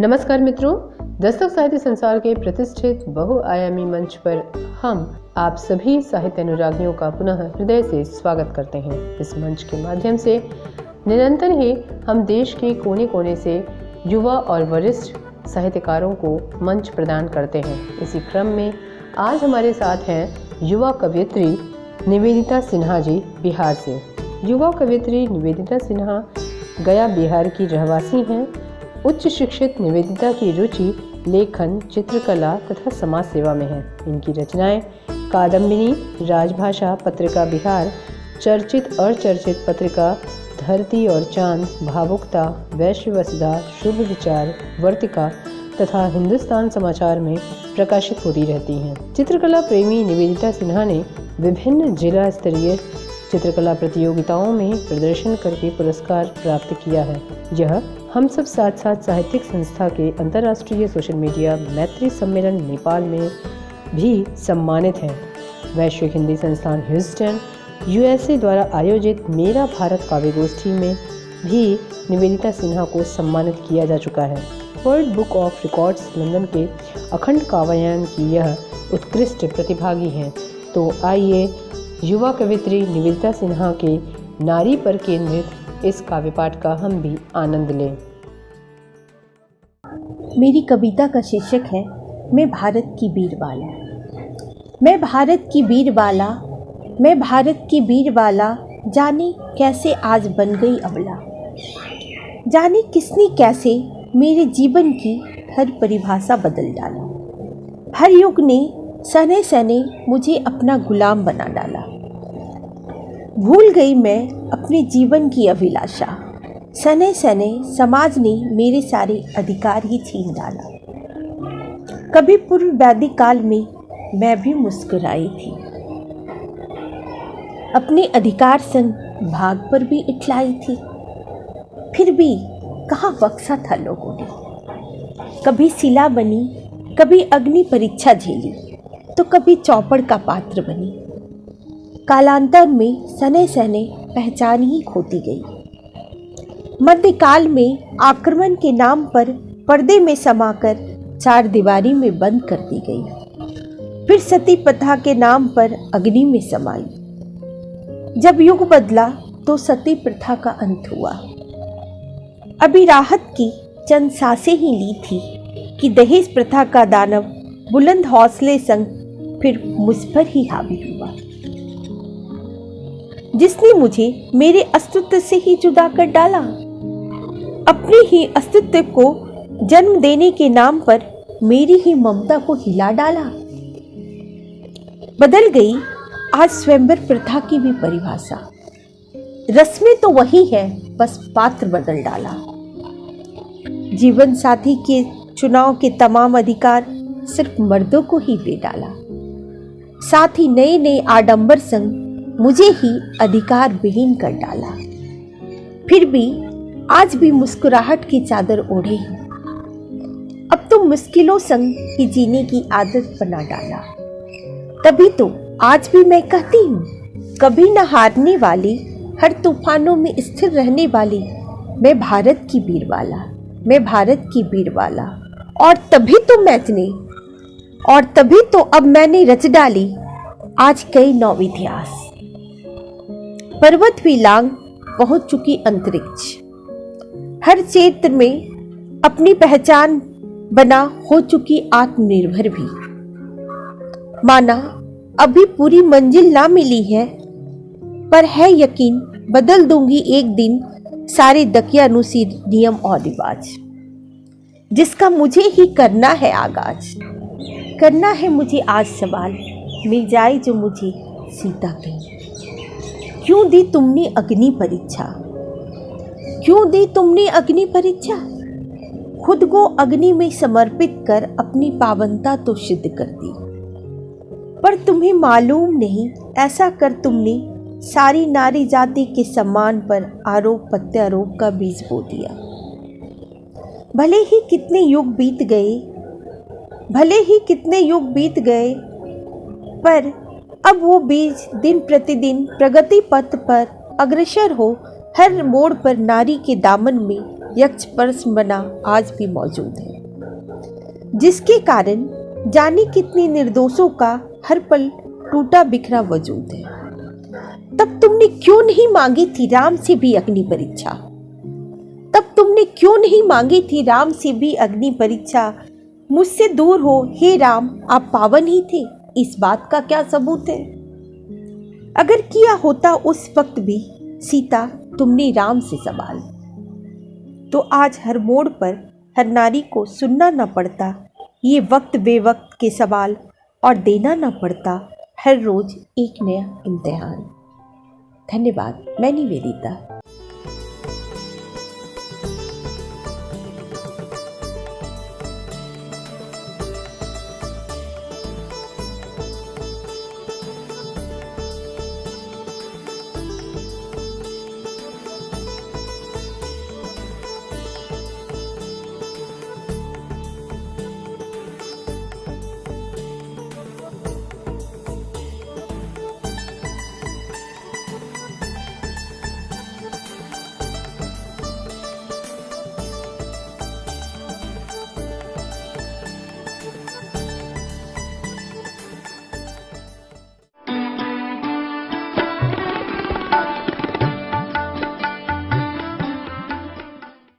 नमस्कार मित्रों, दस्तक साहित्य संसार के प्रतिष्ठित बहुआयामी मंच पर हम आप सभी साहित्य अनुरागियों का पुनः हृदय से स्वागत करते हैं। इस मंच के माध्यम से निरंतर ही हम देश के कोने कोने से युवा और वरिष्ठ साहित्यकारों को मंच प्रदान करते हैं। इसी क्रम में आज हमारे साथ हैं युवा कवयित्री निवेदिता सिन्हा जी बिहार से। युवा कवयित्री निवेदिता सिन्हा गया बिहार की रहवासी हैं। उच्च शिक्षित निवेदिता की रुचि लेखन, चित्रकला तथा समाज सेवा में है। इनकी रचनाएं कादम्बिनी, राजभाषा, पत्रिका बिहार, चर्चित और चर्चित पत्रिका धरती और चांद, भावुकता, वैश्य वसुधा, शुभ विचार, वर्तिका तथा हिंदुस्तान समाचार में प्रकाशित होती रहती हैं। चित्रकला प्रेमी निवेदिता सिन्हा ने विभिन्न जिला स्तरीय चित्रकला प्रतियोगिताओं में प्रदर्शन करके पुरस्कार प्राप्त किया है। यह हम सब साथ साथ साहित्यिक संस्था के अंतर्राष्ट्रीय सोशल मीडिया मैत्री सम्मेलन नेपाल में भी सम्मानित हैं। वैश्विक हिंदी संस्थान ह्यूस्टन यूएसए द्वारा आयोजित मेरा भारत काव्य गोष्ठी में भी निवेदिता सिन्हा को सम्मानित किया जा चुका है। World book of records London के अखंड काव्यायन की यह उत्कृष्ट प्रतिभागी हैं। तो आइए युवा कवयित्री निवेदिता सिन्हा के नारी पर केंद्रित इस काव्य पाठ का हम भी आनंद लें। मेरी कविता का शीर्षक है मैं भारत की वीरबाला। मैं भारत की वीरबाला, मैं भारत की वीरबाला, जाने कैसे आज बन गई अबला। जाने किसने कैसे मेरे जीवन की हर परिभाषा बदल डाला। हर युग ने सने सने मुझे अपना गुलाम बना डाला। भूल गई मैं अपने जीवन की अभिलाषा। सने सने समाज ने मेरे सारे अधिकार ही छीन डाला। कभी पूर्व वैदिक काल में मैं भी मुस्कुराई थी, अपने अधिकार संग भाग पर भी इठलाई थी। फिर भी कहाँ बख्शा था लोगों ने। कभी शिला बनी, कभी अग्नि परीक्षा झेली, तो कभी चौपड़ का पात्र बनी। कालांतर में सने सने पहचान ही खोती गई। मध्यकाल में आक्रमण के नाम पर पर्दे में समाकर चार दीवारी में बंद कर दी गई। फिर सती प्रथा के नाम पर अग्नि में समाई। जब युग बदला तो सती प्रथा का अंत हुआ। अभी राहत की चंद सांसें ही ली थी कि दहेज प्रथा का दानव बुलंद हौसले संग फिर मुझ पर ही हावी हुआ, जिसने मुझे मेरे अस्तित्व से ही जुदा कर डाला। अपने ही अस्तित्व को जन्म देने के नाम पर मेरी ही ममता को हिला डाला। बदल गई आज स्वयंवर प्रथा की भी परिभाषा। रस्में तो वही है, बस पात्र बदल डाला। जीवन साथी के चुनाव के तमाम अधिकार सिर्फ मर्दों को ही दे डाला। साथ ही नए नए आडंबर संग मुझे ही अधिकार विहीन कर डाला। फिर भी आज भी मुस्कुराहट की चादर ओढ़े हैं। अब तो मुश्किलों संग ही जीने की आदत बना डाला। तभी तो आज भी मैं कहती हूँ, कभी न हारने वाली, हर तूफानों में स्थिर रहने वाली, मैं भारत की वीरबाला, मैं भारत की वीरबाला। और तभी तो अब मैंने रच डाली आज कई नौ इतिहास। पर्वत भी लांग पहुंच चुकी अंतरिक्ष। हर क्षेत्र में अपनी पहचान बना हो चुकी आत्मनिर्भर भी। माना अभी पूरी मंजिल ना मिली है, पर है यकीन बदल दूंगी एक दिन सारे दकियानूसी नियम और रिवाज। जिसका मुझे ही करना है आगाज। करना है मुझे आज सवाल, मिल जाए जो मुझे सीता कहीं। क्यों दी तुमने अग्नि परीक्षा, क्यों दी तुमने अग्नि परीक्षा। खुद को अग्नि में समर्पित कर अपनी पावनता तो सिद्ध कर दी। पर तुम्हें मालूम नहीं, ऐसा कर तुमने सारी नारी जाति के सम्मान पर आरोप प्रत्यारोप का बीज बो दिया। भले ही कितने युग बीत गए, पर अब वो बीज दिन प्रतिदिन प्रगति पथ पर अग्रसर हो हर मोड़ पर नारी के दामन में यक्ष प्रश्न बना आज भी मौजूद है, जिसके कारण जाने कितने निर्दोषों का हर पल टूटा बिखरा वजूद है। तब तुमने क्यों नहीं मांगी थी राम से भी अग्नि परीक्षा? तब तुमने क्यों नहीं मांगी थी राम से भी अग्नि परीक्षा? मुझसे दूर हो हे राम, आप पावन ही थे, इस बात का क्या सबूत है? अगर किया होता उस वक्त भी सीता तुमने राम से सवाल, तो आज हर मोड़ पर हर नारी को सुनना न पड़ता ये वक्त बेवक्त के सवाल, और देना न पड़ता हर रोज एक नया इम्तिहान। धन्यवाद। मैं निवेदिता।